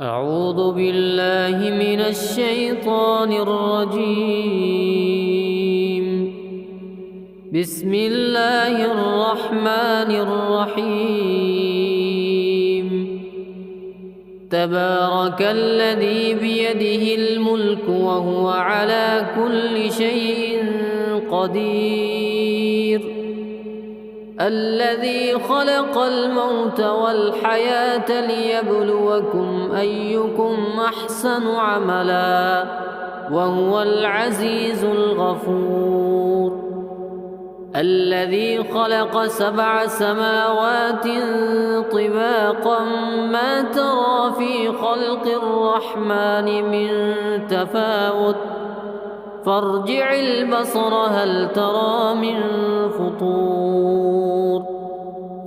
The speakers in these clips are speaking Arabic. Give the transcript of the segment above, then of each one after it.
أعوذ بالله من الشيطان الرجيم. بسم الله الرحمن الرحيم. تبارك الذي بيده الملك وهو على كل شيء قدير. الذي خلق الموت والحياة ليبلوكم أيكم أحسن عملا وهو العزيز الغفور. الذي خلق 7 سماوات طباقا ما ترى في خلق الرحمن من تفاوت فارجع البصر هل ترى من فطور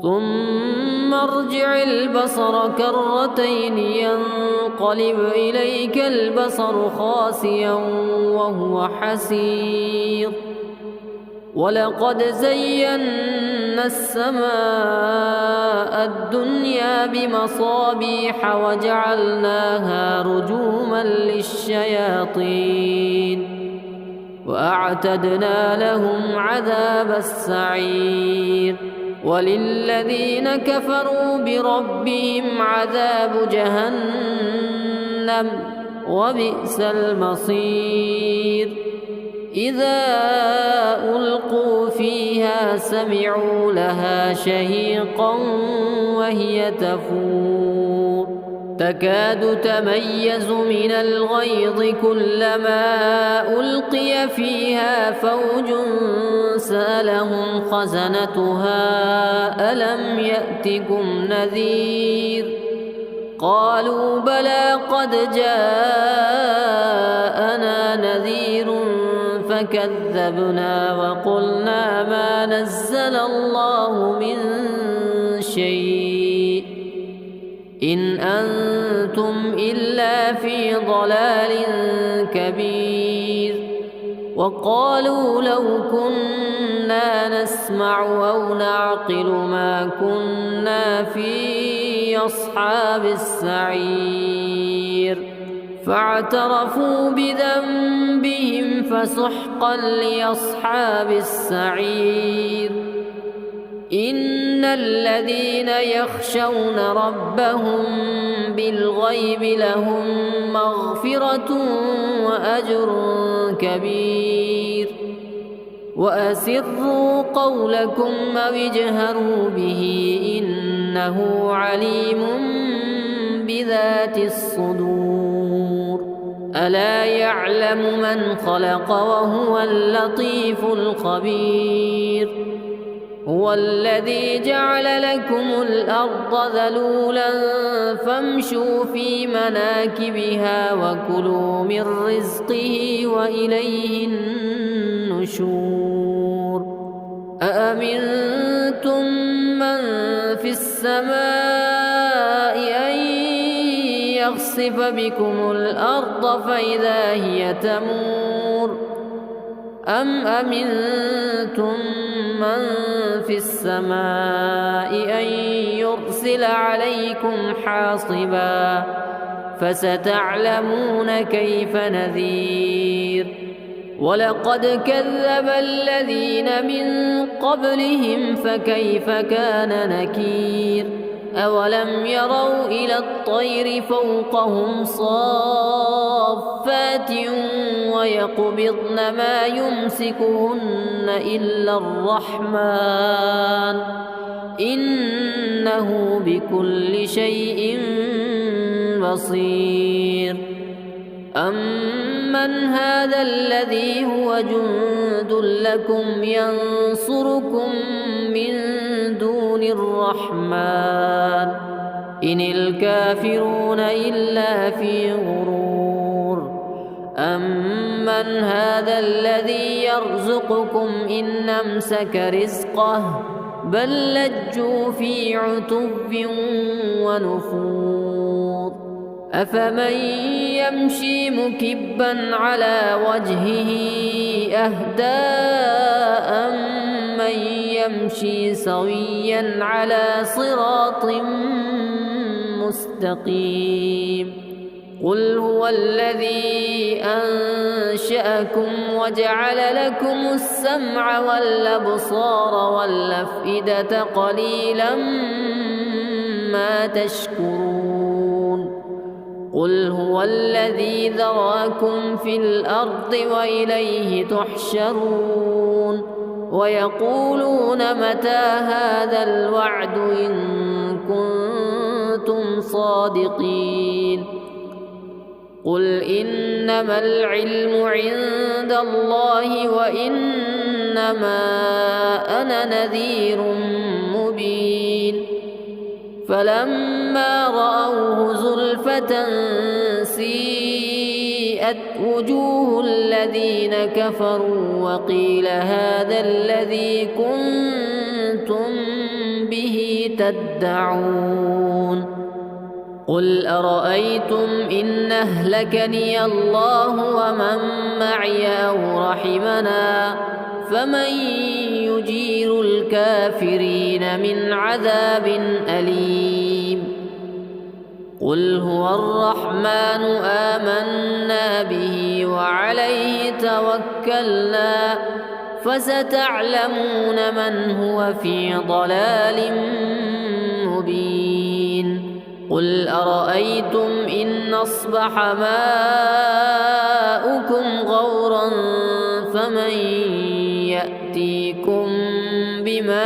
ثم ارجع البصر كرتين ينقلب إليك البصر خاسئا وهو حسير. ولقد زينا السماء الدنيا بمصابيح وجعلناها رجوما للشياطين وأعتدنا لهم عذاب السعير. وللذين كفروا بربهم عذاب جهنم وبئس المصير. إذا ألقوا فيها سمعوا لها شهيقا وهي تفور تكاد تميز من الغيظ كلما ألقي فيها فوج سألهم خزنتها ألم يأتكم نذير قالوا بلى قد جاءنا نذير فكذبنا وقلنا ما نزل الله من شيء إن أنتم إلا في ضلال كبير. وقالوا لو كنا نسمع أو نعقل ما كنا في أصحاب السعير فاعترفوا بذنبهم فسحقا لأصحاب السعير. إن الذين يخشون ربهم بالغيب لهم مغفرة وأجر كبير. وأسروا قولكم أو اجهروا به إنه عليم بذات الصدور. ألا يعلم من خلق وهو اللطيف الخبير. هو الذي جعل لكم الأرض ذلولا فامشوا في مناكبها وكلوا من رزقه وإليه النشور. أأمنتم من في السماء أن يخسف بكم الأرض فإذا هي تمور أم أمنتم من في السماء أن يرسل عليكم حاصبا فستعلمون كيف نذير. ولقد كذب الذين من قبلهم فكيف كان نكير. أولم يروا إلى الطير فوقهم صافات ويقبضن ما يمسكهن إلا الرحمن إنه بكل شيء بصير. أمن هذا الذي هو جند لكم ينصركم من دون الرحمن إن الكافرون إلا في غرور. أمن هذا الذي يرزقكم إن أمسك رزقه بل لجوا في عتب ونفور. أفمن يمشي مكبا على وجهه أهدى أمن يمشي سويا على صراط مستقيم. قل هو الذي أنشأكم وجعل لكم السمع والأبصار والأفئدة قليلا ما تشكرون. قل هو الذي ذرأكم في الأرض وإليه تحشرون. ويقولون متى هذا الوعد إن كنتم صادقين. قل إنما العلم عند الله وإنما أنا نذير مبين. فلما رأوه زلفة سيئت وجوه الذين كفروا وقيل هذا الذي كنتم به تدعون. قل أرأيتم إن أهلكني الله ومن معي أو رحمنا فمن يجير الكافرين من عذاب أليم. قل هو الرحمن آمنا به وعليه توكلنا فستعلمون من هو في ضلال مبين. قل أرأيتم إن أصبح ماؤكم غورا فمن يأتيكم بماء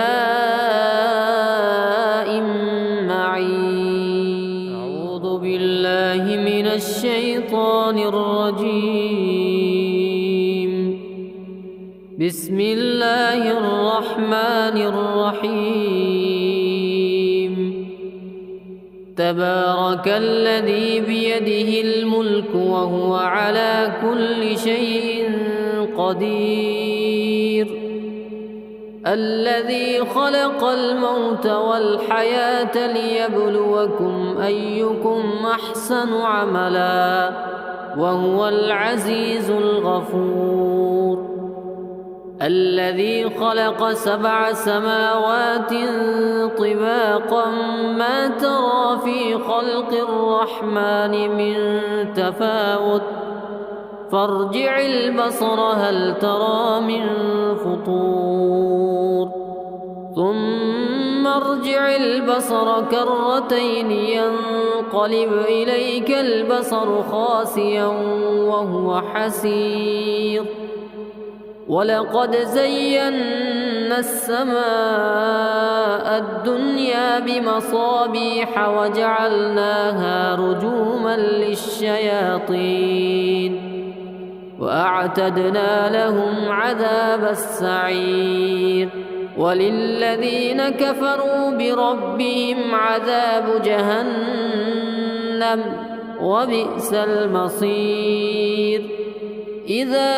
معين. أعوذ بالله من الشيطان الرجيم. بسم الله الرحمن الرحيم. تبارك الذي بيده الملك وهو على كل شيء قدير. الذي خلق الموت والحياة ليبلوكم أيكم أحسن عملا وهو العزيز الغفور. الذي خلق 7 سماوات طباقا ما ترى في خلق الرحمن من تفاوت فارجع البصر هل ترى من فطور ثم ارجع البصر كرتين ينقلب إليك البصر خاسئا وهو حسير. ولقد زينا السماء الدنيا بمصابيح وجعلناها رجوما للشياطين وأعتدنا لهم عذاب السعير. وللذين كفروا بربهم عذاب جهنم وبئس المصير. إذا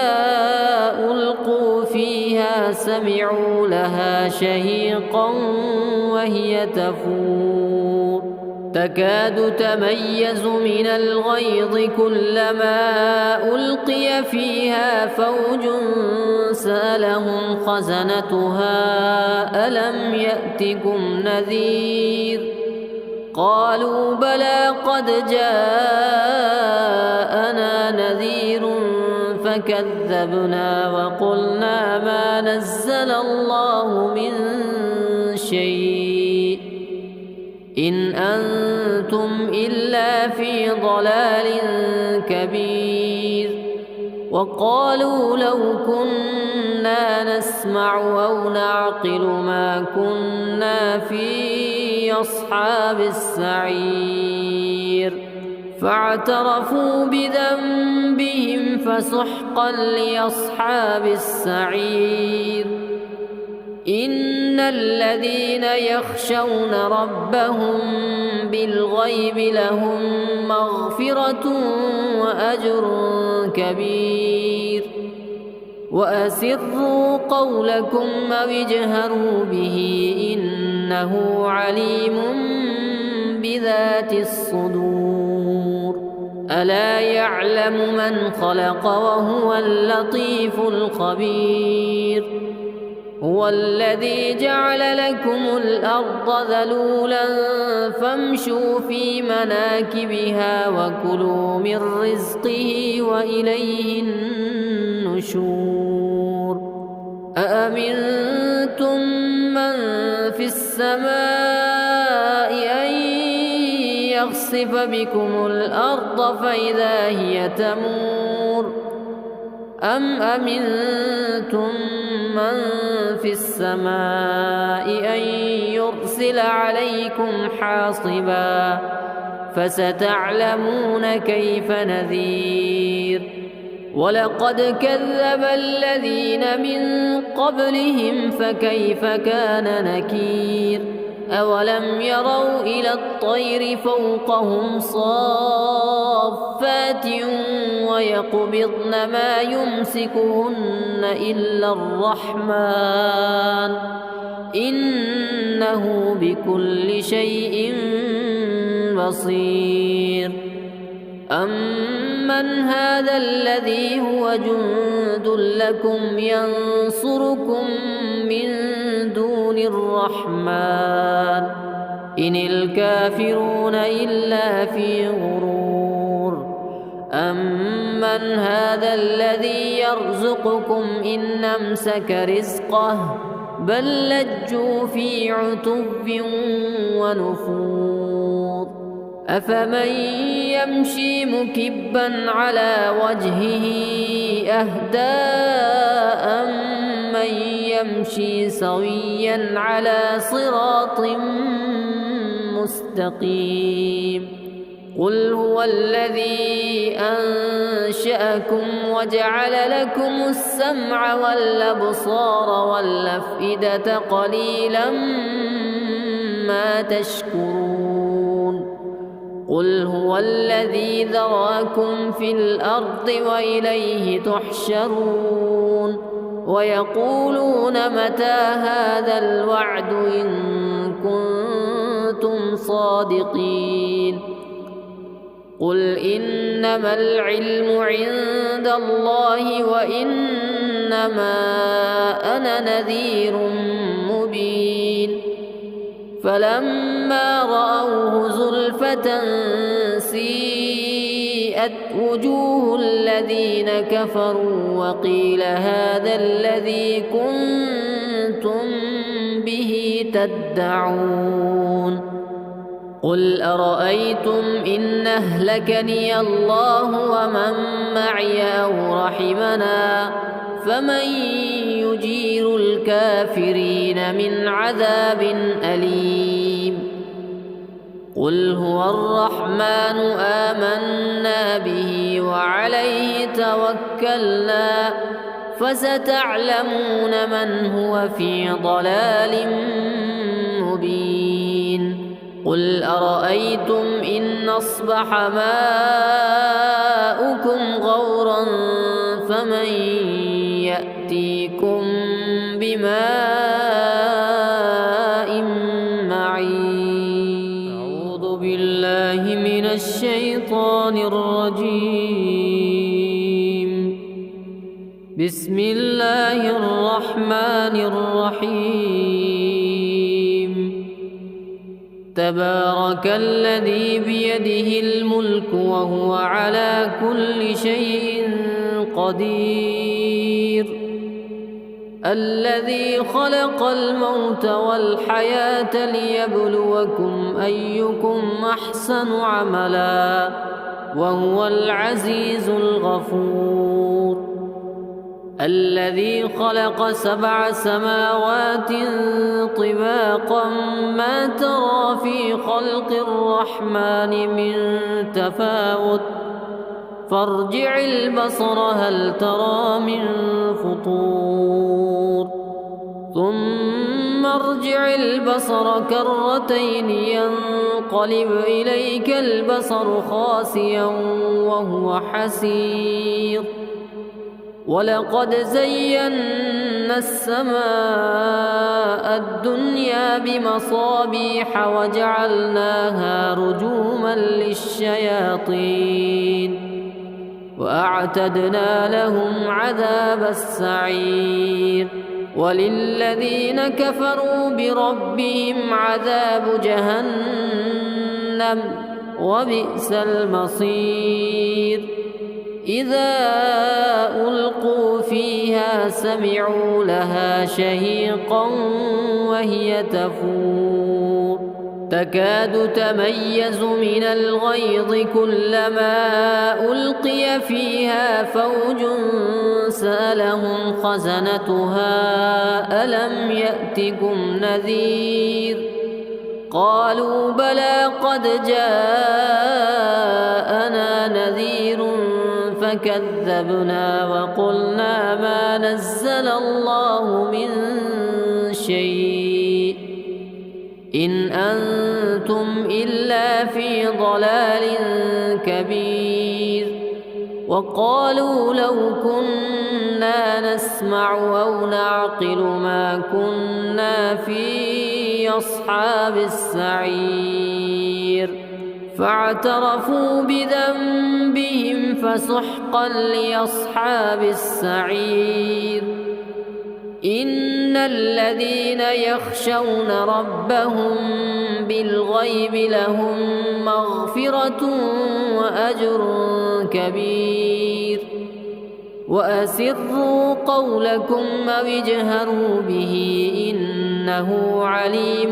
ألقوا فيها سمعوا لها شهيقا وهي تفور تكاد تميز من الغيظ كلما ألقي فيها فوج سألهم خزنتها ألم يأتكم نذير قالوا بلى قد جاءنا نذير فكذبنا وقلنا ما نزل الله من شيء إن أنتم إلا في ضلال كبير. وقالوا لو كنا نسمع أو نعقل ما كنا في أصحاب السعير فاعترفوا بذنبهم فسحقا لأصحاب السعير. إن الذين يخشون ربهم بالغيب لهم مغفرة وأجر كبير. وأسروا قولكم أو اجهروا به إنه عليم بذات الصدور. ألا يعلم من خلق وهو اللطيف الخبير. هو الذي جعل لكم الأرض ذلولا فامشوا في مناكبها وكلوا من رزقه وإليه النشور أأمنتم من في السماء أن يخسف بكم الأرض فإذا هي تمور أم أمنتم من في السماء أن يرسل عليكم حاصبا فستعلمون كيف نذير ولقد كذب الذين من قبلهم فكيف كان نكير أولم يروا إلى الطير فوقهم صافات ويقبضن ما يمسكهن إلا الرحمن إنه بكل شيء بصير أمن هذا الذي هو جند لكم ينصركم من دون الرحمن إن الكافرون إلا في غرور أمن هذا الذي يرزقكم إن أمسك رزقه بل لجوا في عتب ونفور أفمن يمشي مكبا على وجهه أهدى أمن يمشي سويا على صراط مستقيم قل هو الذي أنشأكم وجعل لكم السمع والأبصار والأفئدة قليلا ما تشكرون قل هو الذي ذراكم في الأرض وإليه تحشرون ويقولون متى هذا الوعد إن كنتم صادقين قل إنما العلم عند الله وإنما أنا نذير مبين فلما رأوه زلفة سيئت وجوه الذين كفروا وقيل هذا الذي كنتم به تدعون قل أرأيتم إن أهلكني الله ومن معي أو رحمنا فمن يجير الكافرين من عذاب أليم قل هو الرحمن آمنا به وعليه توكلنا فستعلمون من هو في ضلال مبين قل أرأيتم إن أصبح ماؤكم غورا فمن يأتيكم بماء معين أعوذ بالله من الشيطان الرجيم بسم الله الرحمن الرحيم تبارك الذي بيده الملك وهو على كل شيء قدير الذي خلق الموت والحياة ليبلوكم أيكم أحسن عملا وهو العزيز الغفور الذي خلق 7 سماوات طباقا ما ترى في خلق الرحمن من تفاوت فارجع البصر هل ترى من فطور ثم ارجع البصر كرتين ينقلب إليك البصر خاسئا وهو حسير ولقد زينا السماء الدنيا بمصابيح وجعلناها رجوما للشياطين وأعتدنا لهم عذاب السعير وللذين كفروا بربهم عذاب جهنم وبئس المصير إذا ألقوا فيها سمعوا لها شهيقا وهي تفور تكاد تميز من الغيظ كلما ألقي فيها فوج سألهم خزنتها ألم يأتكم نذير قالوا بلى قد جاءنا نذير فكذبنا وقلنا ما نزل الله من شيء إن أنتم إلا في ضلال كبير وقالوا لو كنا نسمع أو نعقل ما كنا في أصحاب السعير فاعترفوا بذنبهم فسحقا لأصحاب السعير إن الذين يخشون ربهم بالغيب لهم مغفرة وأجر كبير وأسروا قولكم أو اجهروا به إنه عليم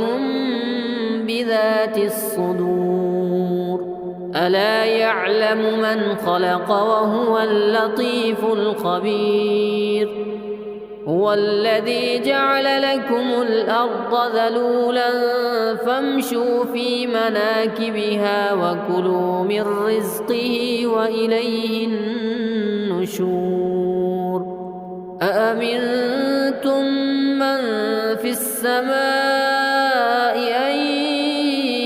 بذات الصدور ألا يعلم من خلق وهو اللطيف الخبير هو الذي جعل لكم الأرض ذلولا فامشوا في مناكبها وكلوا من رزقه وإليه النشور أأمنتم من في السماء أن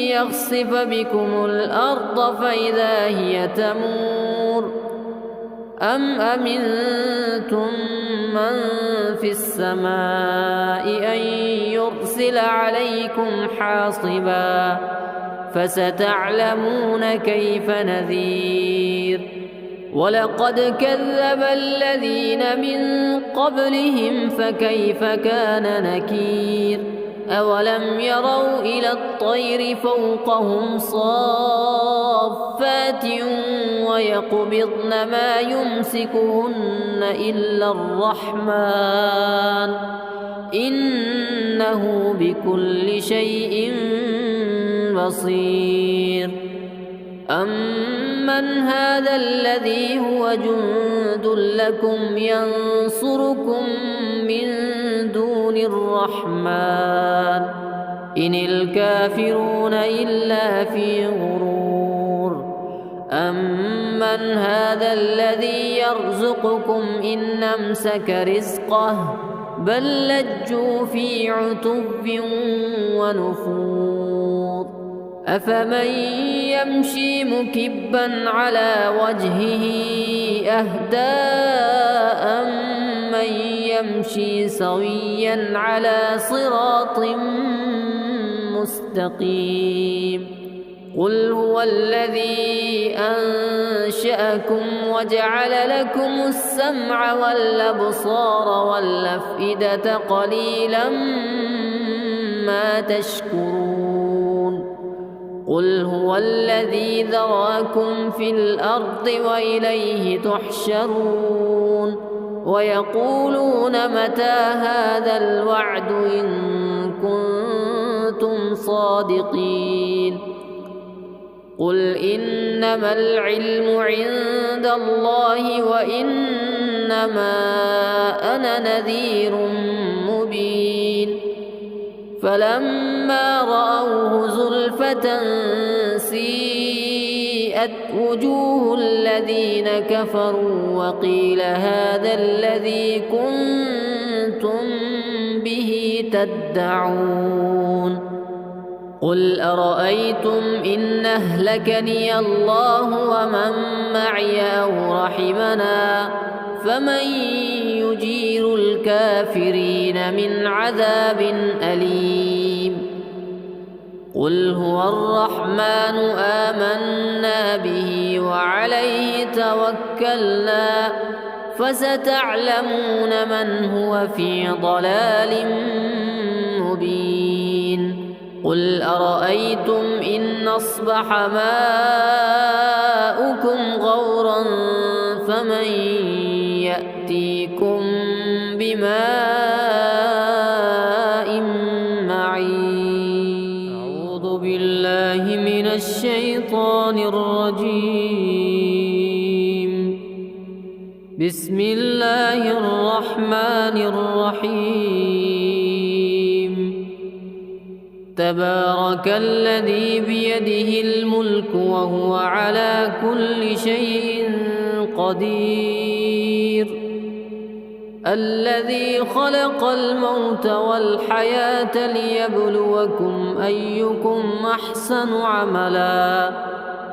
يخسف بكم الأرض فإذا هي تمور أم أمنتم من في السماء أن يرسل عليكم حاصبا فستعلمون كيف نذير ولقد كذب الذين من قبلهم فكيف كان نكير أولم يروا إلى الطير فوقهم صافات ويقبضن ما يمسكهن إلا الرحمن إنه بكل شيء بصير أمن هذا الذي هو جند لكم ينصركم من دون الرحمن إن الكافرون إلا في غرور أمن هذا الذي يرزقكم إن أمسك رزقه بل لجوا في عتب ونفور أفمن يمشي مكبا على وجهه أهدى أمن يمشي سويا على صراط مستقيم قل هو الذي أنشأكم وجعل لكم السمع والأبصار والأفئدة قليلا ما تشكرون قل هو الذي ذراكم في الأرض وإليه تحشرون ويقولون متى هذا الوعد إن كنتم صادقين قل إنما العلم عند الله وإنما أنا نذير مبين فلما رأوه زلفة سيئت وجوه الذين كفروا وقيل هذا الذي كنتم به تدعون قل أرأيتم إن أهلكني الله ومن معي أو رحمنا فمن يجير الكافرين من عذاب أليم قل هو الرحمن آمنا به وعليه توكلنا فستعلمون من هو في ضلال مبين قل أرأيتم إن أصبح ماؤكم غورا فمن يأتيكم بماء معين أعوذ بالله من الشيطان الرجيم بسم الله الرحمن الرحيم تبارك الذي بيده الملك وهو على كل شيء قدير الذي خلق الموت والحياة ليبلوكم أيكم أحسن عملا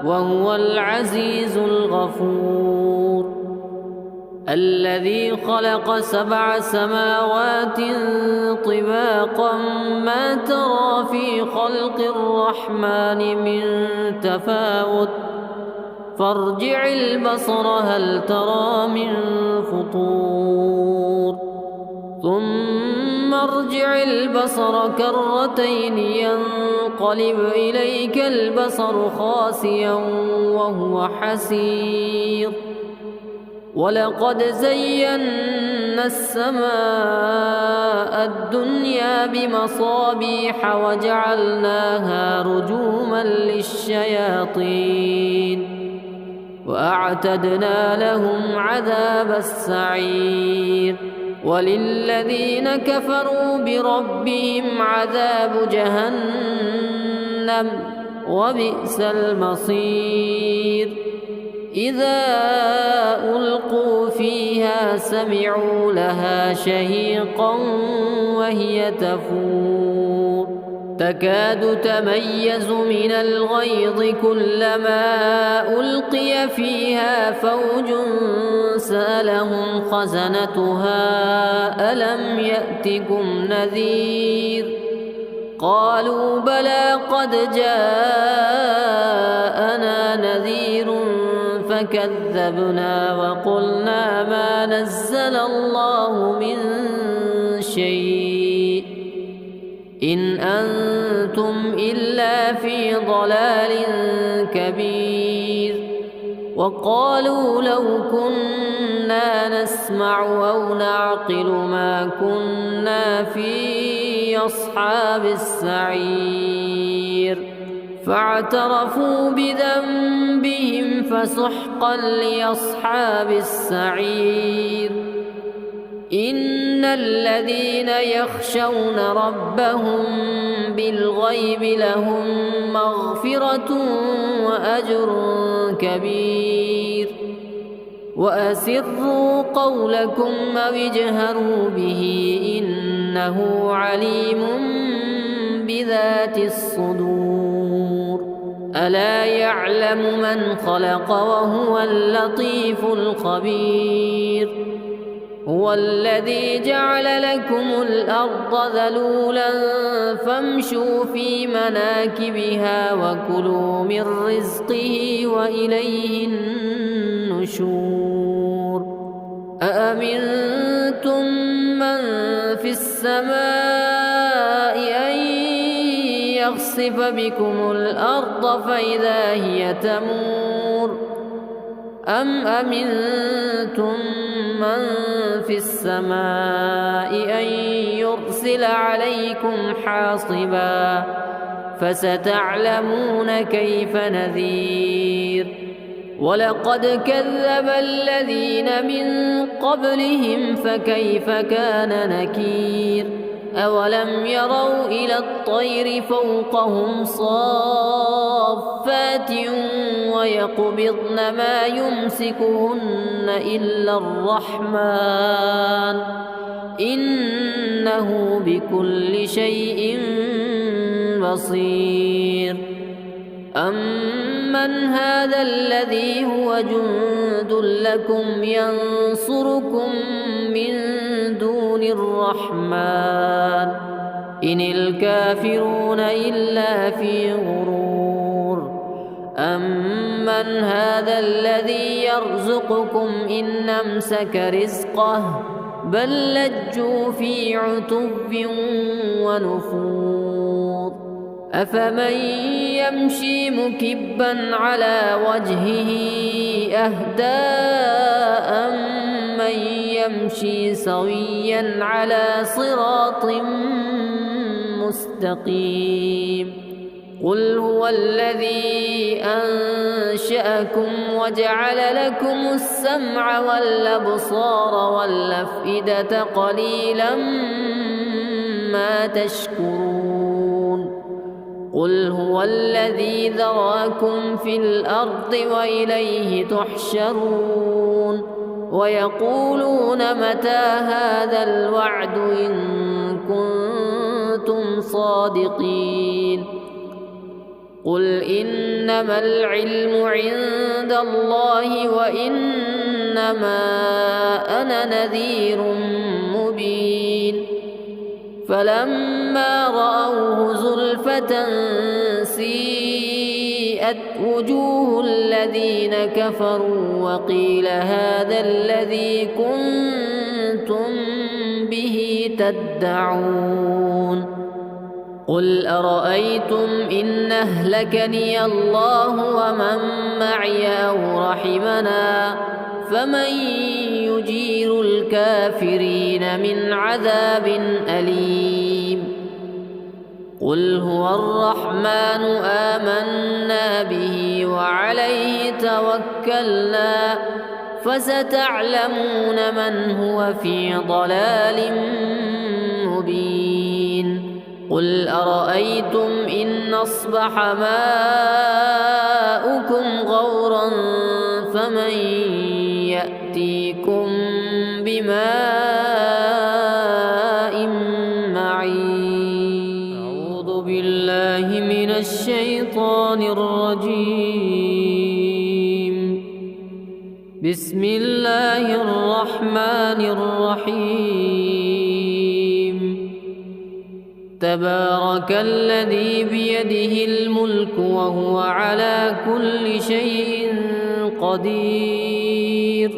وهو العزيز الغفور الذي خلق 7 سماوات طباقا ما ترى في خلق الرحمن من تفاوت فارجع البصر هل ترى من فطور ثم ارجع البصر كرتين ينقلب إليك البصر خاسئا وهو حسير ولقد زينا السماء الدنيا بمصابيح وجعلناها رجوما للشياطين وأعتدنا لهم عذاب السعير وللذين كفروا بربهم عذاب جهنم وبئس المصير إذا ألقوا فيها سمعوا لها شهيقا وهي تفور تكاد تميز من الغيظ كلما ألقي فيها فوج سألهم خزنتها ألم يأتكم نذير قالوا بلى قد جاءنا نذير فكذبنا وقلنا ما نزل الله من شيء إن أنتم إلا في ضلال كبير وقالوا لو كنا نسمع أو نعقل ما كنا في أصحاب السعير فاعترفوا بذنبهم فسحقا لأصحاب السعير إن الذين يخشون ربهم بالغيب لهم مغفرة وأجر كبير وأسروا قولكم أو اجهروا به إنه عليم بذات الصدور ألا يعلم من خلق وهو اللطيف الخبير هو الذي جعل لكم الأرض ذلولا فامشوا في مناكبها وكلوا من رزقه وإليه النشور أأمنتم من في السماء أن يخسف بكم الأرض فإذا هي تمور أم أمنتم من في السماء أن يرسل عليكم حاصبا فستعلمون كيف نذير ولقد كذب الذين من قبلهم فكيف كان نكير أولم يروا إلى الطير فوقهم صافات ويقبضن ما يمسكهن إلا الرحمن إنه بكل شيء بصير أمن هذا الذي هو جند لكم ينصركم من دون الرحمن إن الكافرون إلا في غرور أمن هذا الذي يرزقكم إن أمسك رزقه بل لجوا في عتو ونفور أفمن يمشي مكبا على وجهه أهدى أمن يمشي سويا على صراط مستقيم قل هو الذي أنشأكم وجعل لكم السمع والأبصار والأفئدة قليلا ما تشكرون قل هو الذي ذراكم في الأرض وإليه تحشرون ويقولون متى هذا الوعد إن كنتم صادقين قل إنما العلم عند الله وإنما أنا نذير مبين فلما رأوه زلفة سيئت وجوه الذين كفروا وقيل هذا الذي كنتم به تدعون قل أرأيتم إن أهلكني الله ومن معي أو رحمنا فمن يجير الكافرين من عذاب أليم قل هو الرحمن آمنا به وعليه توكلنا فستعلمون من هو في ضلال مبين قل أرأيتم إن أصبح ماؤكم غورا فمن يأتيكم بماء معين أعوذ بالله من الشيطان الرجيم بسم الله الرحمن الرحيم تبارك الذي بيده الملك وهو على كل شيء قدير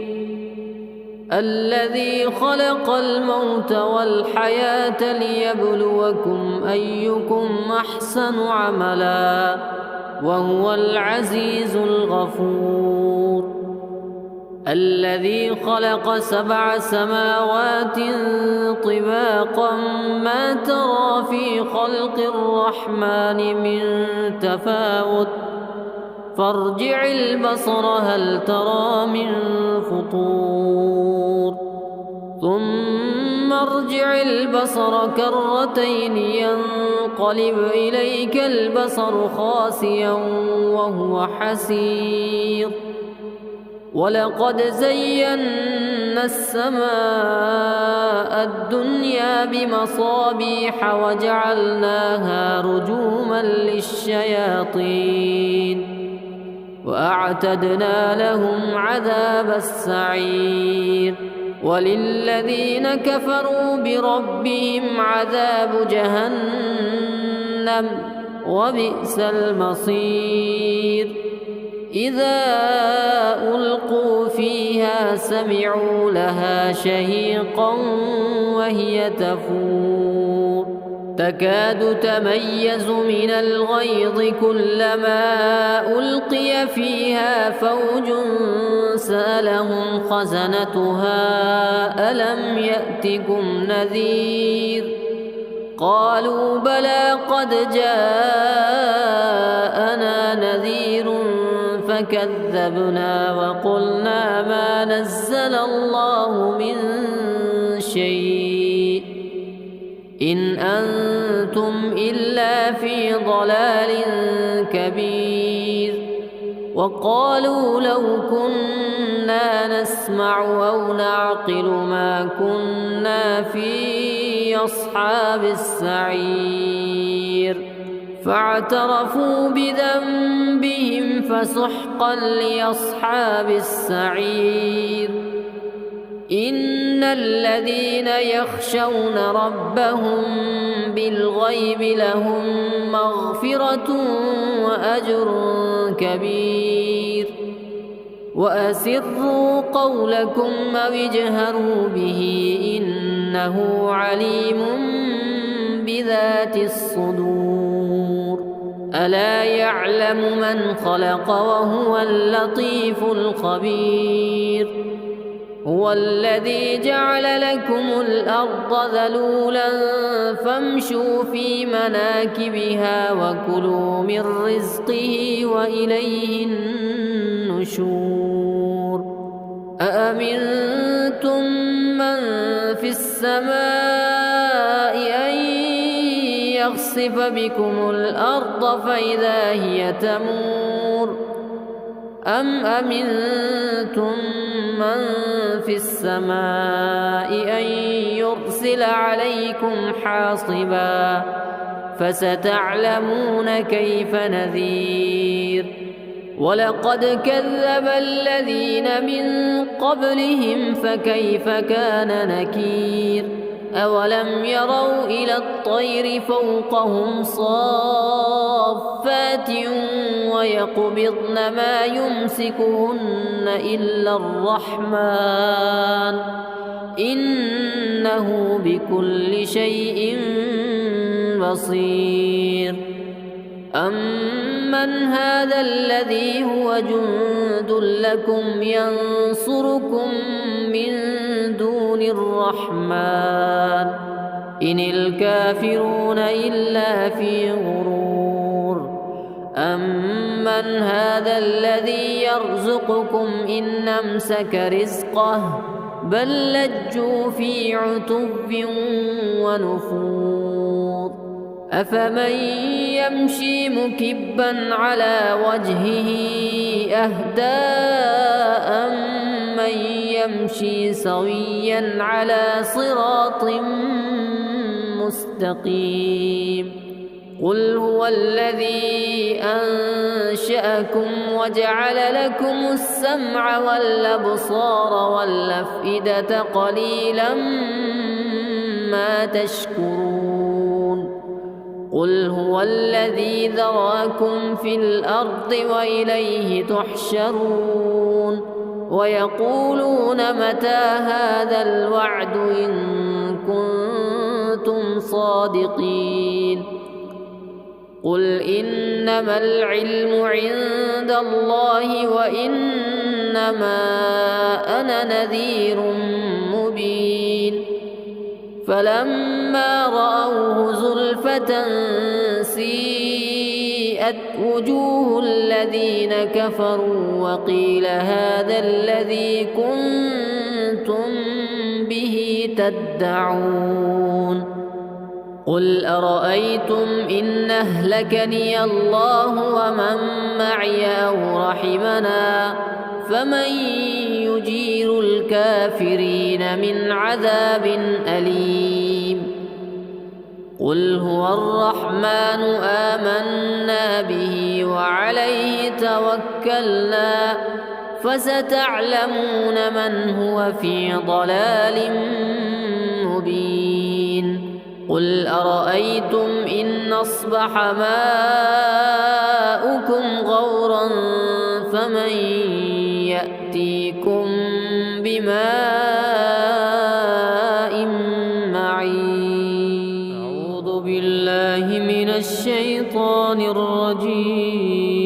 الذي خلق الموت والحياة ليبلوكم أيكم أحسن عملا وهو العزيز الغفور الذي خلق 7 سماوات طباقا ما ترى في خلق الرحمن من تفاوت فارجع البصر هل ترى من فطور ثم ارجع البصر كرتين ينقلب إليك البصر خاسئا وهو حسير ولقد زينا السماء الدنيا بمصابيح وجعلناها رجوما للشياطين وأعتدنا لهم عذاب السعير وللذين كفروا بربهم عذاب جهنم وبئس المصير إذا ألقوا فيها سمعوا لها شهيقا وهي تفور تكاد تميز من الغيظ كلما ألقي فيها فوج سألهم خزنتها ألم يأتكم نذير قالوا بلى قد جاءنا نذير فكذبنا وقلنا ما نزل الله من شيء إن أنتم إلا في ضلال كبير وقالوا لو كنا نسمع أو نعقل ما كنا في أصحاب السعير فاعترفوا بذنبهم فسحقا لأصحاب السعير إن الذين يخشون ربهم بالغيب لهم مغفرة وأجر كبير وأسروا قولكم أو اجهروا به إنه عليم بذات الصدور ألا يعلم من خلق وهو اللطيف الخبير هو الذي جعل لكم الأرض ذلولا فامشوا في مناكبها وكلوا من رزقه وإليه النشور أأمنتم من في السماء أن يخسف بكم الأرض فإذا هي تمور أم أمنتم من في السماء أن يرسل عليكم حاصبا فستعلمون كيف نذير ولقد كذب الذين من قبلهم فكيف كان نكير أولم يروا إلى الطير فوقهم صافات ويقبضن ما يمسكهن إلا الرحمن إنه بكل شيء بصير أمن هذا الذي هو جند لكم ينصركم من دون الرحمن إن الكافرون إلا في غرور أمن هذا الذي يرزقكم إن أمسك رزقه بل لجوا في عتب ونفور أفمن يمشي مكبا على وجهه أهدى أمن يمشي سويا على صراط مستقيم قل هو الذي أنشأكم وجعل لكم السمع والأبصار والأفئدة قليلا ما تشكرون قل هو الذي ذراكم في الأرض وإليه تحشرون ويقولون متى هذا الوعد إن كنتم صادقين قل إنما العلم عند الله وإنما أنا نذير مبين فلما رأوه زلفة سيئت وجوه الذين كفروا وقيل هذا الذي كنتم به تدعون قل أرأيتم إن أهلكني الله ومن معي أو رحمنا فمن يجير الكافرين من عذاب أليم قل هو الرحمن آمنا به وعليه توكلنا فستعلمون من هو في ضلال مبين قل أرأيتم إن أصبح ماؤكم غورا فمن يأتيكم بماء معين أعوذ بالله من الشيطان الرجيم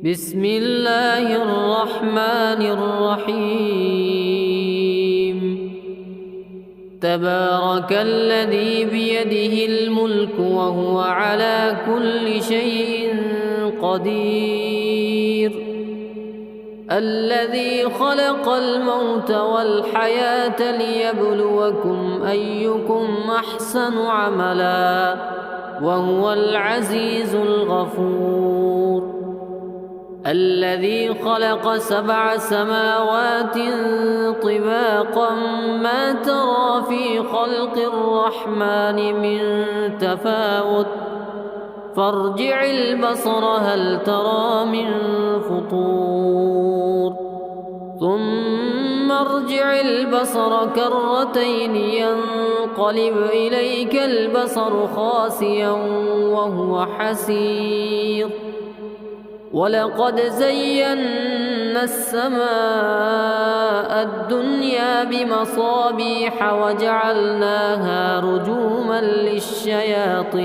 بسم الله الرحمن الرحيم تبارك الذي بيده الملك وهو على كل شيء قدير الذي خلق الموت والحياة ليبلوكم أيكم أحسن عملا وهو العزيز الغفور الذي خلق 7 سماوات طباقا ما ترى في خلق الرحمن من تفاوت فارجع البصر هل ترى من فطور ثم ترجع البصر كرتين ينقلب إليك البصر خاسئا وهو حسير ولقد زينا السماء الدنيا بمصابيح وجعلناها رجوما للشياطين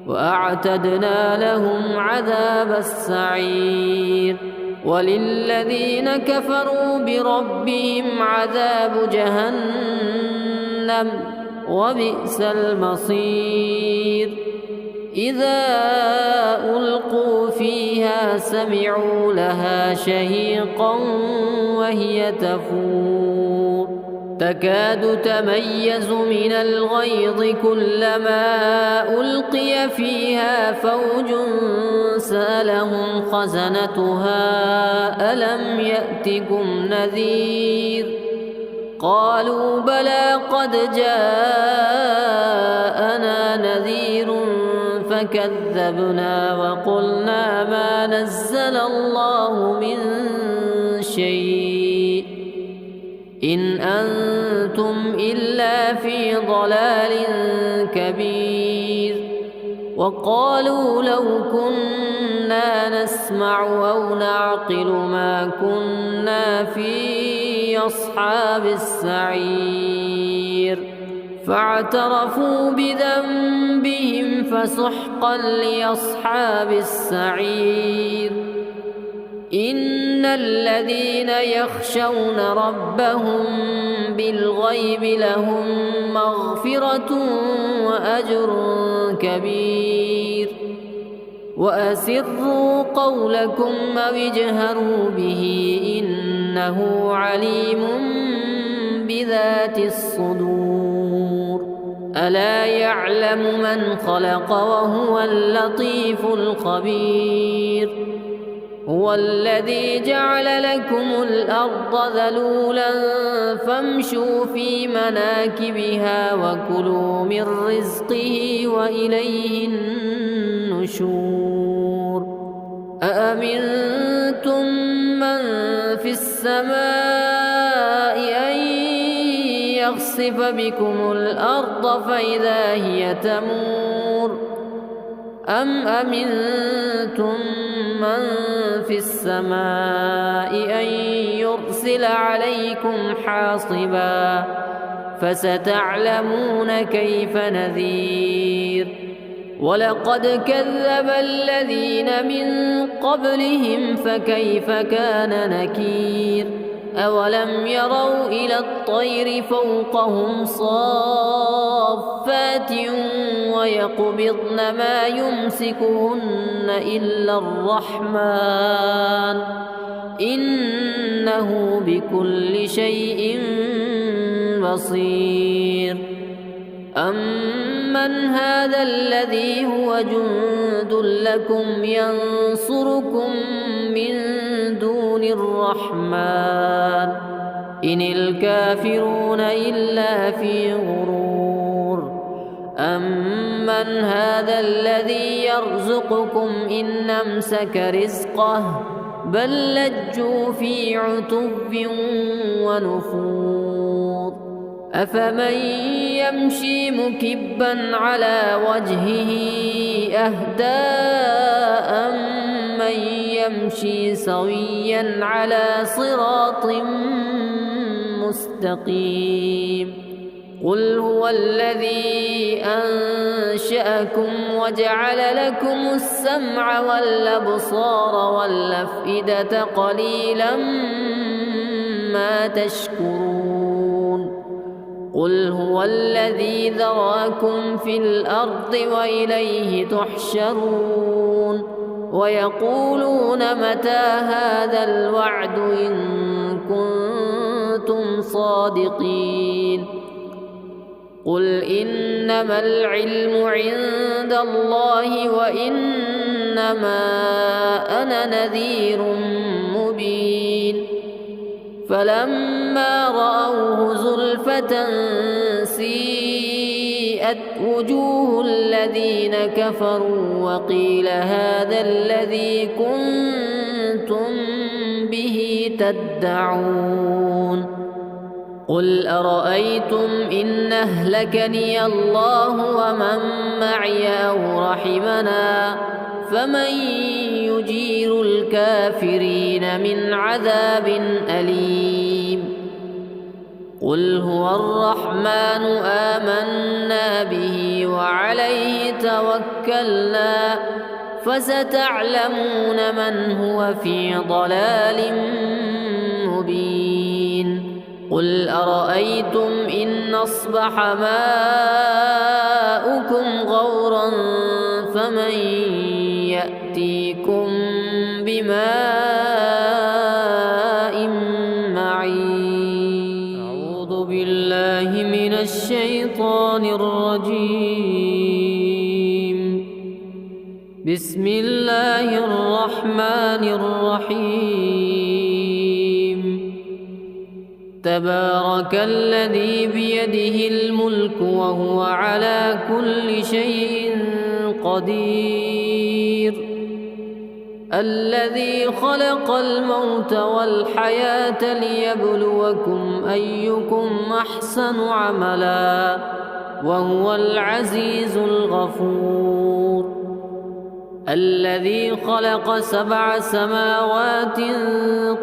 وأعتدنا لهم عذاب السعير وللذين كفروا بربهم عذاب جهنم وبئس المصير إذا ألقوا فيها سمعوا لها شهيقا وهي تفور تكاد تميز من الغيظ كلما ألقي فيها فوج سألهم خزنتها ألم يأتكم نذير قالوا بلى قد جاءنا نذير فكذبنا وقلنا ما نزل الله من شيء إن أنتم إلا في ضلال كبير وقالوا لو كنا نسمع أو نعقل ما كنا في أصحاب السعير فاعترفوا بذنبهم فسحقا لأصحاب السعير إن الذين يخشون ربهم بالغيب لهم مغفرة وأجر كبير وأسروا قولكم أو اجهروا به إنه عليم بذات الصدور ألا يعلم من خلق وهو اللطيف الخبير هو الذي جعل لكم الأرض ذلولا فامشوا في مناكبها وكلوا من رزقه وإليه النشور أأمنتم من في السماء أن يخسف بكم الأرض فإذا هي تمور أم أمنتم من في السماء أن يرسل عليكم حاصبا فستعلمون كيف نذير ولقد كذب الذين من قبلهم فكيف كان نكير أولم يروا إلى الطير فوقهم صافات ويقبضن ما يمسكهن إلا الرحمن إنه بكل شيء بصير أمن هذا الذي هو جند لكم ينصركم من دون الرحمن إن الكافرون إلا في غرور أمن هذا الذي يرزقكم إن أمسك رزقه بل لجوا في عتب ونفور أفمن يمشي مكبا على وجهه أهدى أمن يمشي سويا على صراط مستقيم قل هو الذي أنشأكم وجعل لكم السمع والأبصار والأفئدة قليلا ما تشكرون قل هو الذي ذراكم في الأرض وإليه تحشرون ويقولون متى هذا الوعد إن كنتم صادقين قل إنما العلم عند الله وإنما أنا نذير مبين فلما رأوه زلفة سيئت وجوه الذين كفروا وقيل هذا الذي كنتم به تدعون قل أرأيتم إن أهلكني الله ومن معي أو رحمنا فمن يجير الكافرين من عذاب أليم قل هو الرحمن آمنا به وعليه توكلنا فستعلمون من هو في ضلال مبين قل أرأيتم إن أصبح ماؤكم غورا فمن يأتيكم بماء معين أعوذ بالله من الشيطان الرجيم بسم الله الرحمن الرحيم تبارك الذي بيده الملك وهو على كل شيء قدير الذي خلق الموت والحياة ليبلوكم أيكم أحسن عملا وهو العزيز الغفور الذي خلق 7 سماوات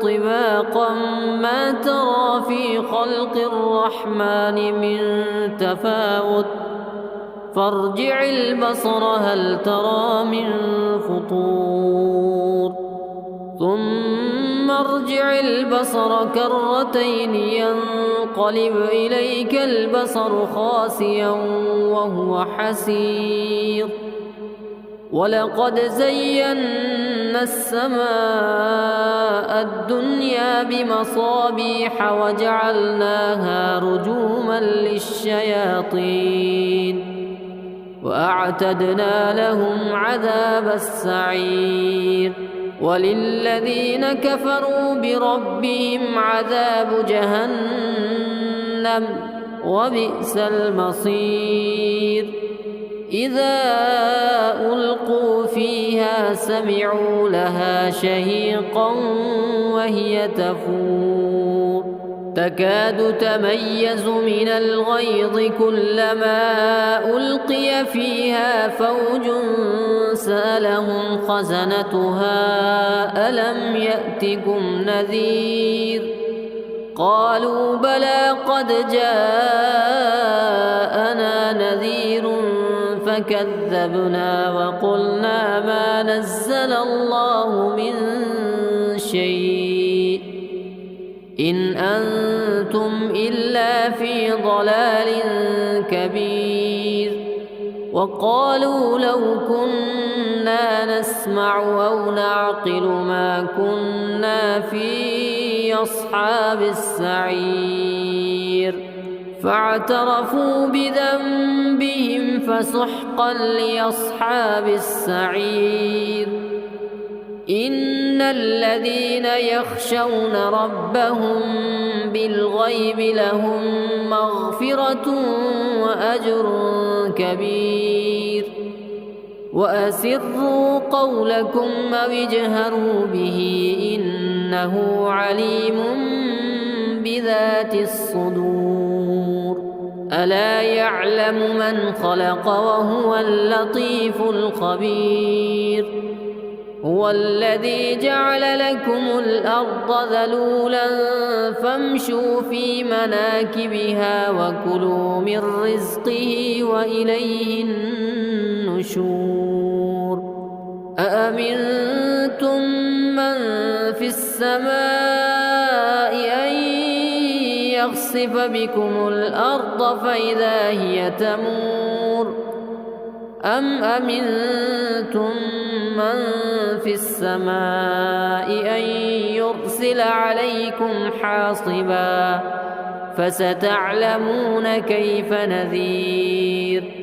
طباقا ما ترى في خلق الرحمن من تفاوت فارجع البصر هل ترى من فطور ثم ارجع البصر كرتين ينقلب إليك البصر خاسئا وهو حسير ولقد زينا السماء الدنيا بمصابيح وجعلناها رجوما للشياطين وأعتدنا لهم عذاب السعير وللذين كفروا بربهم عذاب جهنم وبئس المصير إذا ألقوا فيها سمعوا لها شهيقا وهي تفور تكاد تميز من الغيظ كلما ألقي فيها فوج سألهم خزنتها ألم يأتكم نذير قالوا بلى قد جاءنا نذير فكذبنا وقلنا ما نزل الله من شيء إن أنتم إلا في ضلال كبير وقالوا لو كنا نسمع أو نعقل ما كنا في أصحاب السعير فاعترفوا بذنبهم فسحقا لأصحاب السعير إن الذين يخشون ربهم بالغيب لهم مغفرة وأجر كبير وأسروا قولكم أو اجهروا به إنه عليم بذات الصدور ألا يعلم من خلق وهو اللطيف الخبير هو الذي جعل لكم الأرض ذلولا فامشوا في مناكبها وكلوا من رزقه وإليه النشور أأمنتم من في السماء أن يخسف بكم الأرض فإذا هي تمور أم أمنتم من في السماء أن يرسل عليكم حاصبا فستعلمون كيف نذير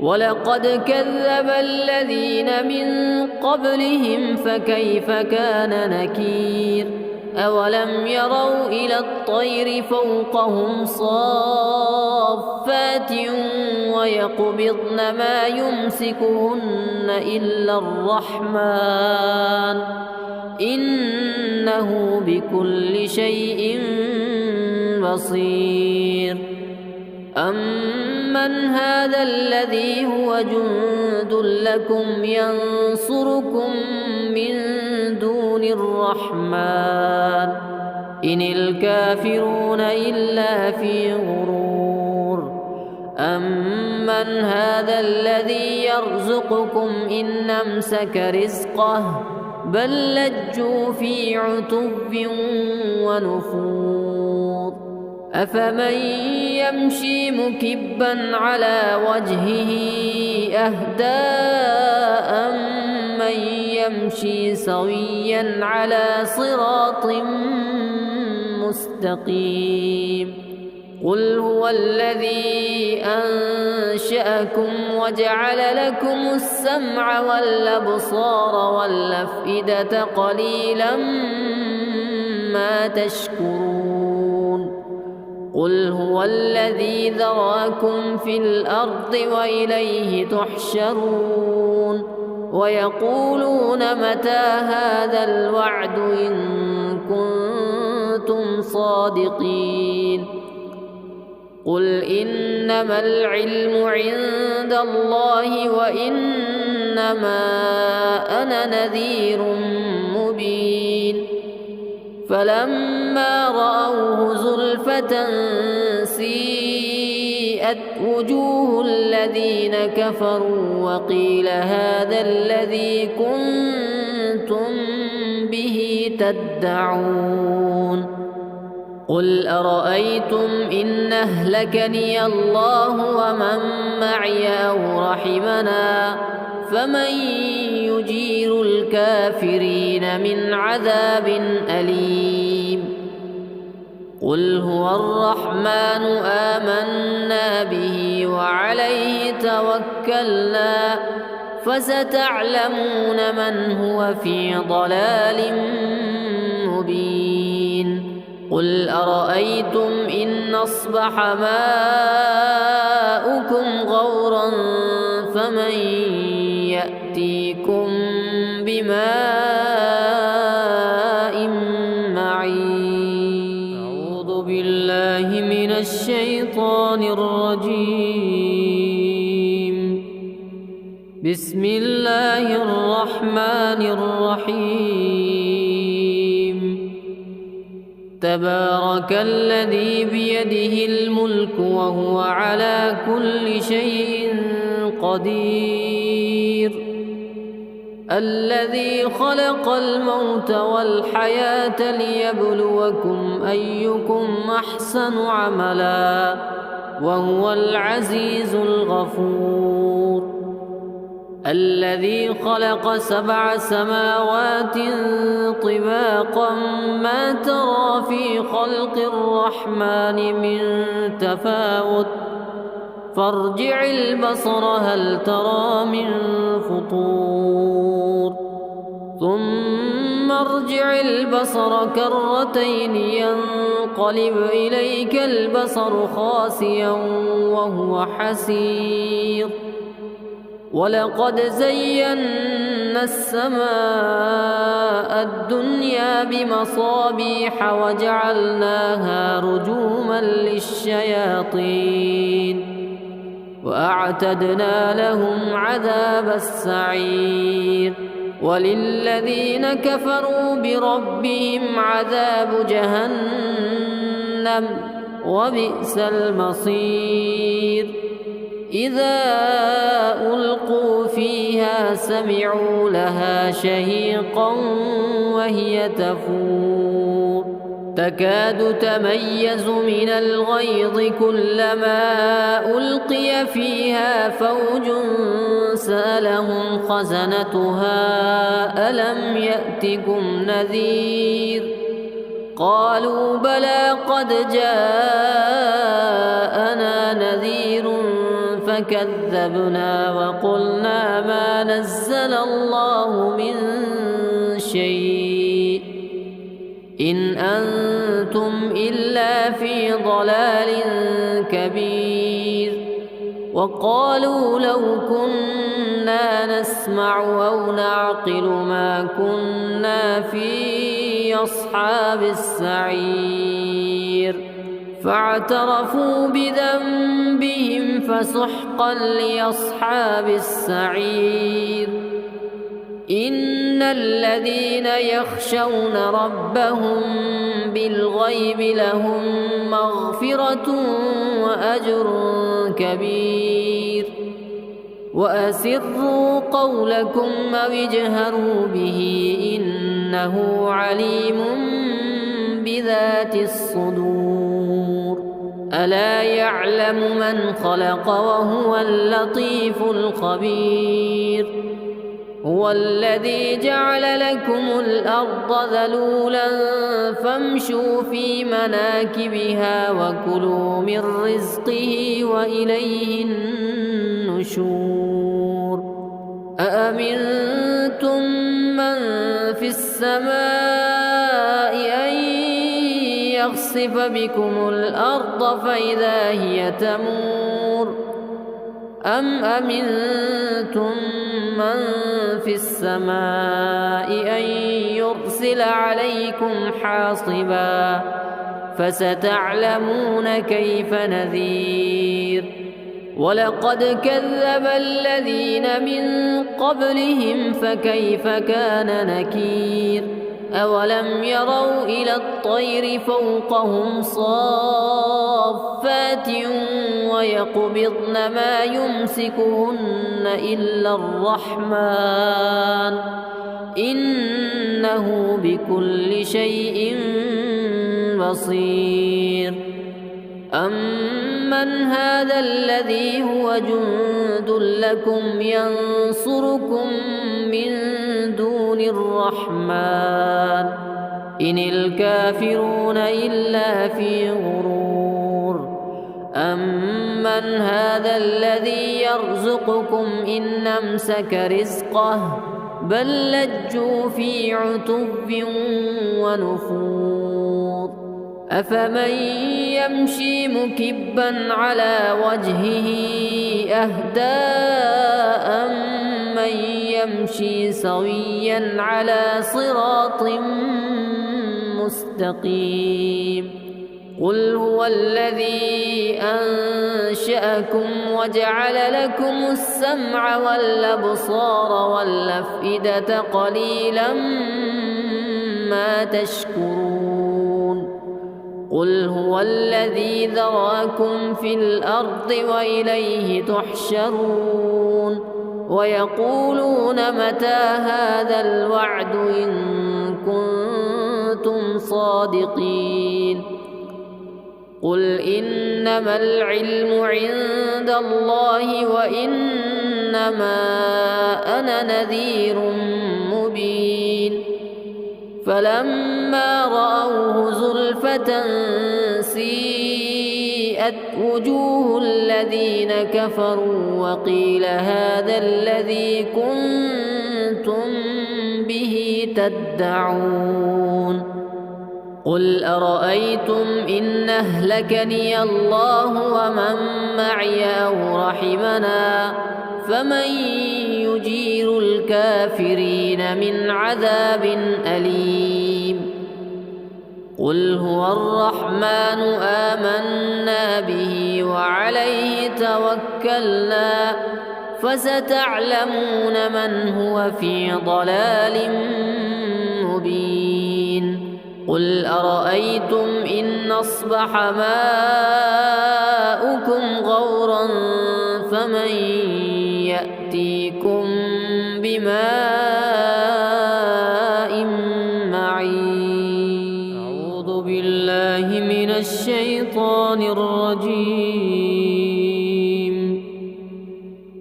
ولقد كذب الذين من قبلهم فكيف كان نكير أولم يروا إلى الطير فوقهم صافات ويقبضن ما يمسكهن إلا الرحمن إن إنه بكل شيء بصير. أمن هذا الذي هو جند لكم ينصركم من دون الرحمن إن الكافرون إلا في غرور. أمن هذا الذي يرزقكم إن أمسك رزقه بل لجوا في عتو ونفور. أفمن يمشي مكبا على وجهه أهدى أمن يمشي سويا على صراط مستقيم. قل هو الذي أنشأكم وجعل لكم السمع والأبصار والأفئدة قليلا ما تشكرون. قل هو الذي ذرأكم في الأرض وإليه تحشرون. ويقولون متى هذا الوعد إن كنتم صادقين. قل إنما العلم عند الله وإنما أنا نذير مبين. فلما رأوه زلفة سيئت وجوه الذين كفروا وقيل هذا الذي كنتم به تدعون. قل أرأيتم إن أهلكني الله ومن معي أو رحمنا فمن يجير الكافرين من عذاب أليم. قل هو الرحمن آمنا به وعليه توكلنا فستعلمون من هو في ضلال مبين. قل أرأيتم إن أصبح ماؤكم غورا فمن يأتيكم بماء معين. أعوذ بالله من الشيطان الرجيم. بسم الله الرحمن الرحيم. تبارك الذي بيده الملك وهو على كل شيء قدير. الذي خلق الموت والحياة ليبلوكم أيكم أحسن عملا وهو العزيز الغفور. الذي خلق 7 سماوات طباقا ما ترى في خلق الرحمن من تفاوت فارجع البصر هل ترى من فطور ثم ارجع البصر كرتين ينقلب إليك البصر خاسئا وهو حسير. ولقد زينا السماء الدنيا بمصابيح وجعلناها رجوما للشياطين وأعتدنا لهم عذاب السعير. وللذين كفروا بربهم عذاب جهنم وبئس المصير. إذا ألقوا فيها سمعوا لها شهيقا وهي تفور تكاد تميز من الغيظ كلما ألقي فيها فوج سألهم خزنتها ألم يأتكم نذير قالوا بلى قد جاءنا نذير فكذبنا وقلنا ما نزل الله من شيء إن أنتم إلا في ضلال كبير. وقالوا لو كنا نسمع أو نعقل ما كنا في أصحاب السعير فاعترفوا بذنبهم فسحقا لأصحاب السعير إن الذين يخشون ربهم بالغيب لهم مغفرة وأجر كبير وأسروا قولكم أو اجهروا به إنه عليم بذات الصدور ألا يعلم من خلق وهو اللطيف الخبير هو الذي جعل لكم الأرض ذلولا فامشوا في مناكبها وكلوا من رزقه وإليه النشور أأمنتم من في السماء أن يخسف بكم الأرض فإذا هي تمور أم أمنتم من في السماء أن يرسل عليكم حاصبا فستعلمون كيف نذير ولقد كذب الذين من قبلهم فكيف كان نكير أولم يروا إلى الطير فوقهم صافات ويقبضن ما يمسكهن إلا الرحمن إنه بكل شيء بصير أمن هذا الذي هو جند لكم ينصركم من دون الرحمن إن الكافرون إلا في غرور أمن هذا الذي يرزقكم إن أمسك رزقه بل لجوا في عتب ونفور أفمن يمشي مكبا على وجهه أهدى أمن يمشي سويا على صراط مستقيم قل هو الذي أنشأكم وجعل لكم السمع والأبصار والأفئدة قليلا ما تشكرون قل هو الذي ذرأكم في الأرض وإليه تحشرون ويقولون متى هذا الوعد إن كنتم صادقين قل إنما العلم عند الله وإنما أنا نذير مبين فلما رأوه زلفة سيئت وجوه الذين كفروا وقيل هذا الذي كنتم به تدعون قل أرأيتم إن أهلكني الله ومن معي أو رحمنا فمن يجير الكافرين من عذاب أليم قل هو الرحمن آمنا به وعليه توكلنا فستعلمون من هو في ضلال مبين قل أرأيتم إن أصبح ماؤكم غورا فمن يأتيكم بماء معين أعوذ بالله من الشيطان الرجيم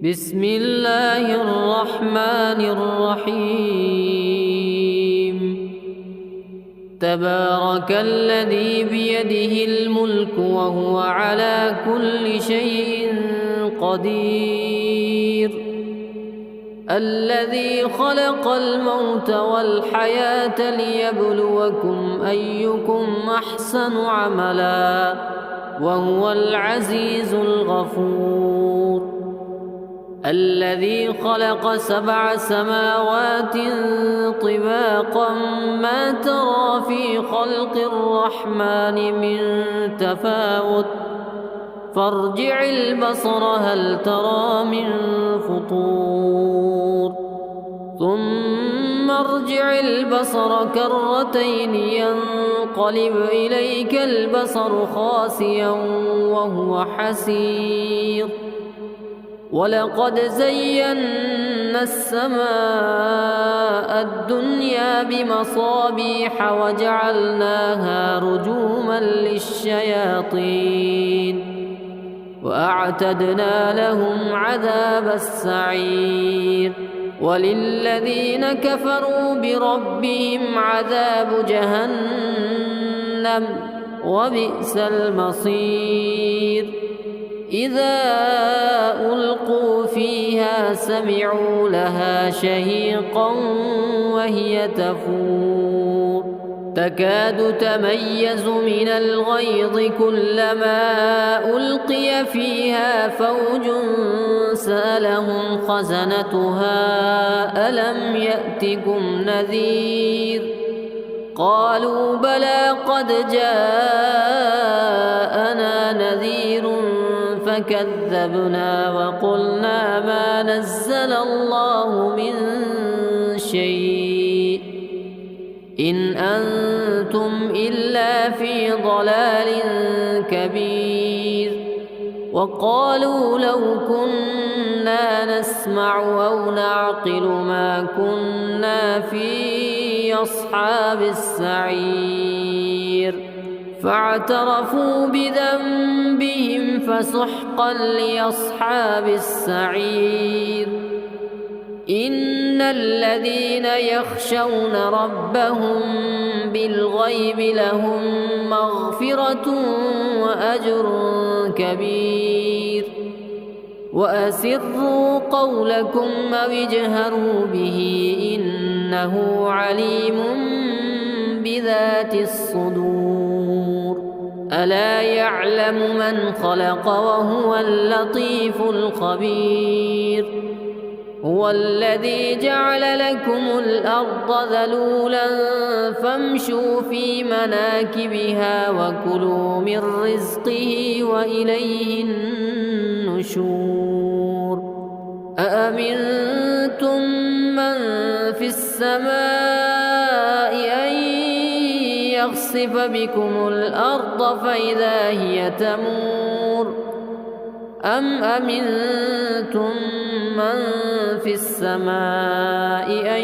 بسم الله الرحمن الرحيم تبارك الذي بيده الملك وهو على كل شيء قدير الذي خلق الموت والحياة ليبلوكم أيكم أحسن عملا وهو العزيز الغفور الذي خلق 7 سماوات طباقا ما ترى في خلق الرحمن من تفاوت فارجع البصر هل ترى من فطور ثم ارجع البصر كرتين ينقلب إليك البصر خاسئا وهو حسير ولقد زينا السماء الدنيا بمصابيح وجعلناها رجوما للشياطين وأعتدنا لهم عذاب السعير وللذين كفروا بربهم عذاب جهنم وبئس المصير إذا ألقوا فيها سمعوا لها شهيقا وهي تفور تكاد تميز من الغيظ كلما ألقي فيها فوج سألهم خزنتها ألم يأتكم نذير قالوا بلى قد جاءنا نذير فكذبنا وقلنا ما نزل الله من شيء إن أنتم إلا في ضلال كبير وقالوا لو كنا نسمع أو نعقل ما كنا في أصحاب السعير فاعترفوا بذنبهم فسحقا لأصحاب السعير إن الذين يخشون ربهم بالغيب لهم مغفرة وأجر كبير وأسروا قولكم أو اجهروا به إنه عليم بذات الصدور ألا يعلم من خلق وهو اللطيف الخبير هو الذي جعل لكم الأرض ذلولا فامشوا في مناكبها وكلوا من رزقه وإليه النشور أأمنتم من في السماء أن يخسف بكم الأرض فإذا هي تمور أم أمنتم من في السماء أن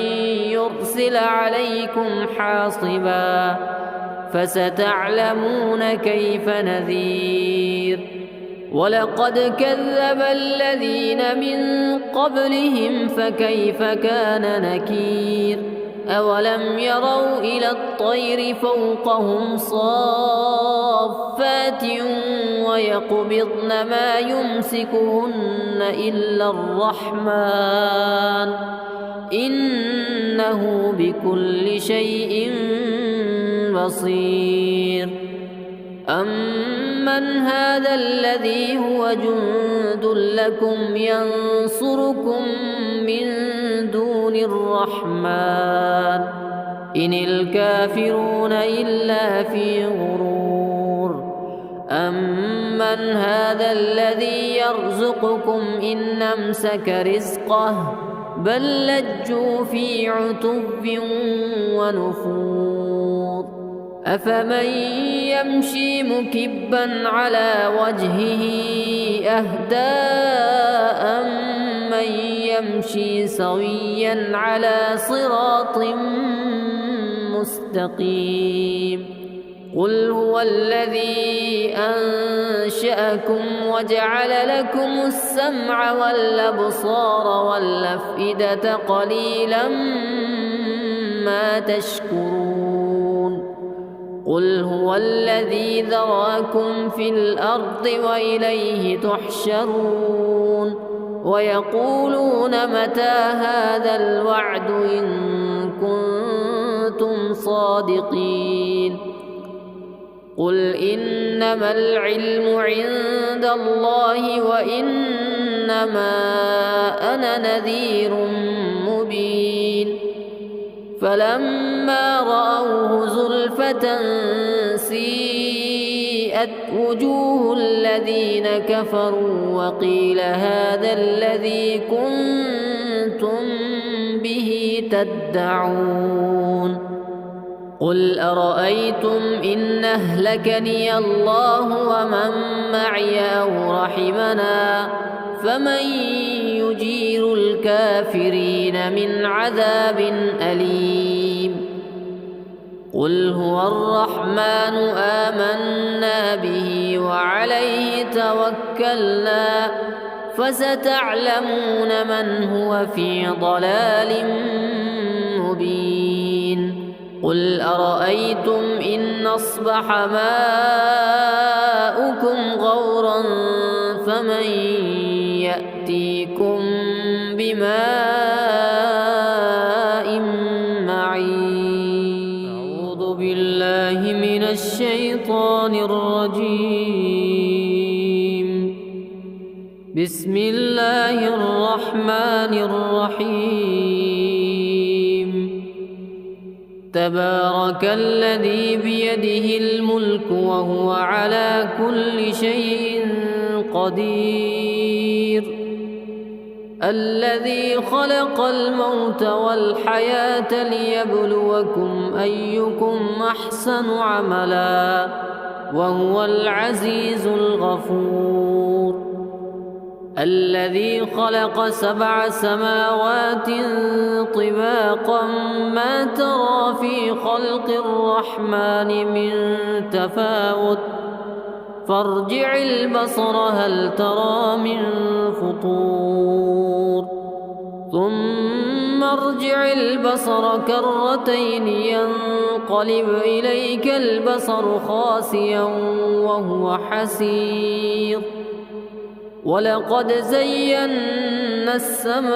يرسل عليكم حاصبا فستعلمون كيف نذير ولقد كذب الذين من قبلهم فكيف كان نكير أولم يروا إلى الطير فوقهم صافات ويقبضن ما يمسكهن إلا الرحمن إنه بكل شيء بصير أمن هذا الذي هو جند لكم ينصركم من دون الرحمن إن الكافرون إلا في غرور أمن هذا الذي يرزقكم إن أمسك رزقه بل لجوا في عتب ونفور أفمن يمشي مكبا على وجهه أهدى من يمشي سويا على صراط مستقيم قل هو الذي أنشأكم وجعل لكم السمع والأبصار والأفئدة قليلا ما تشكرون قل هو الذي ذراكم في الأرض وإليه تحشرون ويقولون متى هذا الوعد إن كنتم صادقين قل إنما العلم عند الله وإنما أنا نذير مبين فلما رأوه زلفة سيئت وجوه الذين كفروا وقيل هذا الذي كنتم به تدعون قل أرأيتم إن أهلكني الله ومن معي أو رحمنا فمن يجير الكافرين من عذاب أليم قل هو الرحمن آمنا به وعليه توكلنا فستعلمون من هو في ضلال مبين قل أرأيتم إن أصبح ماؤكم غورا فمن يأتيكم بماء معين أعوذ بالله من الشيطان الرجيم بسم الله الرحمن الرحيم تبارك الذي بيده الملك وهو على كل شيء قدير الذي خلق الموت والحياة ليبلوكم أيكم أحسن عملا وهو العزيز الغفور الذي خلق 7 سماوات طباقا ما ترى في خلق الرحمن من تفاوت فارجع البصر هل ترى من فطور ثم ارجع البصر كرتين ينقلب إليك البصر خاسئا وهو حسير ولقد زينا السماء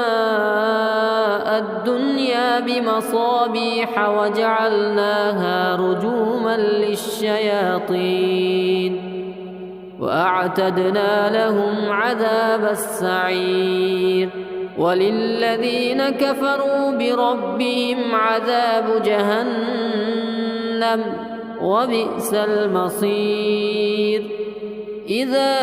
الدنيا بمصابيح وجعلناها رجوما للشياطين وأعتدنا لهم عذاب السعير وللذين كفروا بربهم عذاب جهنم وبئس المصير إذا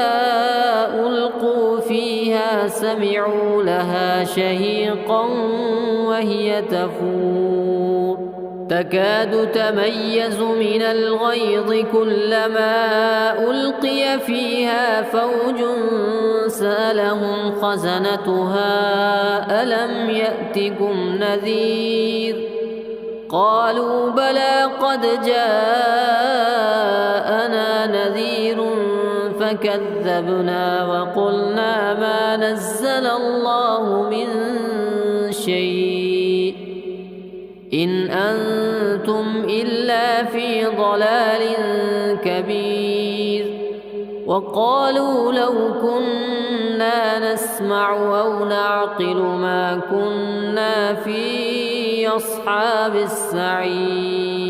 ألقوا فيها سمعوا لها شهيقا وهي تفور تكاد تميز من الغيظ كلما ألقي فيها فوج سألهم خزنتها ألم يأتكم نذير قالوا بلى قد جاءنا نذير فكذبنا وقلنا ما نزل الله من شيء إن أنتم إلا في ضلال كبير وقالوا لو كنا نسمع أو نعقل ما كنا في أصحاب السعير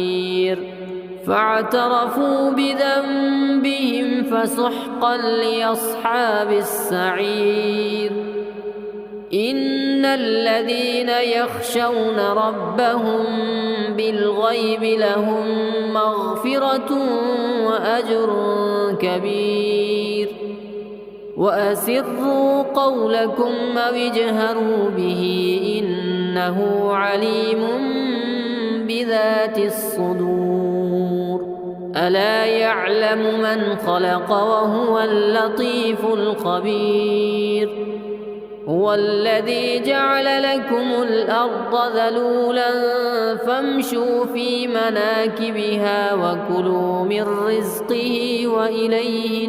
فاعترفوا بذنبهم فسحقا لأصحاب السعير إن الذين يخشون ربهم بالغيب لهم مغفرة وأجر كبير وأسروا قولكم أو اجهروا به إنه عليم بذات الصدور ألا يعلم من خلق وهو اللطيف الخبير هو الذي جعل لكم الأرض ذلولا فامشوا في مناكبها وكلوا من رزقه وإليه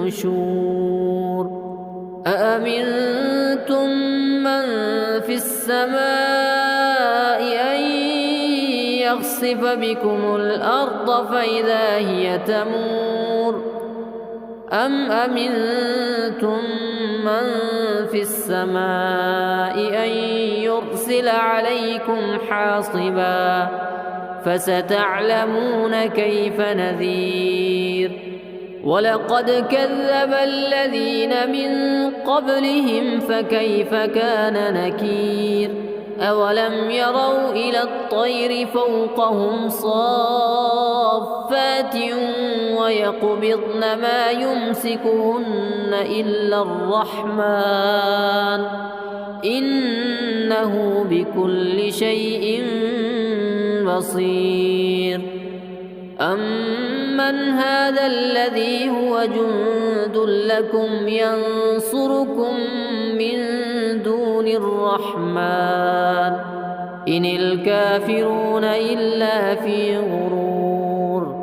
النشور أأمنتم من في السماء أن يخسف بكم الأرض فإذا هي تمور أم أمنتم من في السماء أن يرسل عليكم حاصبا فستعلمون كيف نذير ولقد كذب الذين من قبلهم فكيف كان نكير أولم يروا إلى الطير فوقهم صافات ويقبضن ما يمسكهن إلا الرحمن إنه بكل شيء بصير. أمن هذا الذي هو جند لكم ينصركم من دون الرحمن إن الكافرون إلا في غرور.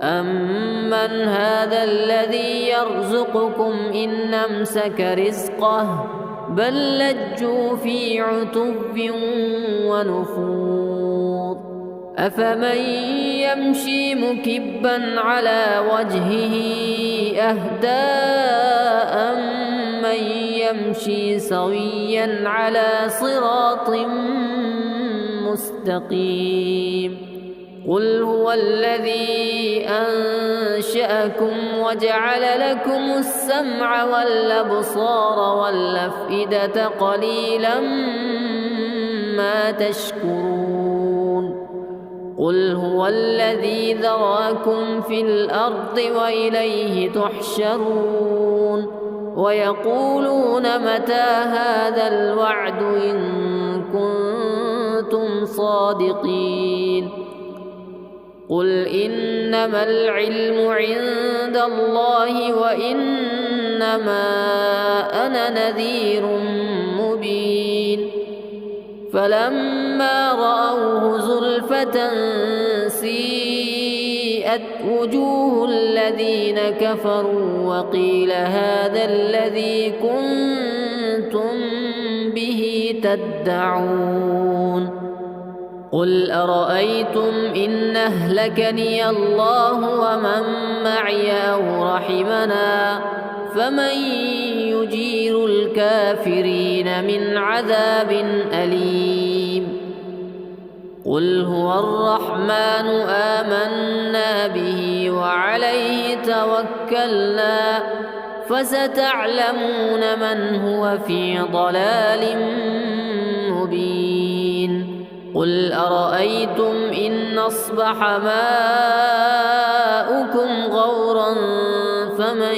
أمن هذا الذي يرزقكم إن أمسك رزقه بل لجوا في عتو ونفور. أفمن يمشي مكبا على وجهه أهدى أمن يمشي سويا على صراط مستقيم. قل هو الذي أنشأكم وجعل لكم السمع والأبصار والأفئدة قليلا ما تشكرون. قل هو الذي ذراكم في الأرض وإليه تحشرون. ويقولون متى هذا الوعد إن كنتم صادقين. قل إنما العلم عند الله وإنما أنا نذير مبين. فلما رأوه زلفة سيئت وجوه الذين كفروا وقيل هذا الذي كنتم به تدعون. قل أرأيتم إن أهلكني الله ومن معي أو رحمنا فمن يجير الكافرين من عذاب أليم. قل هو الرحمن آمنا به وعليه توكلنا فستعلمون من هو في ضلال مبين. قل أرأيتم إن أصبح ماؤكم غورا فمن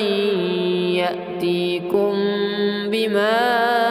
يأتيكم بماء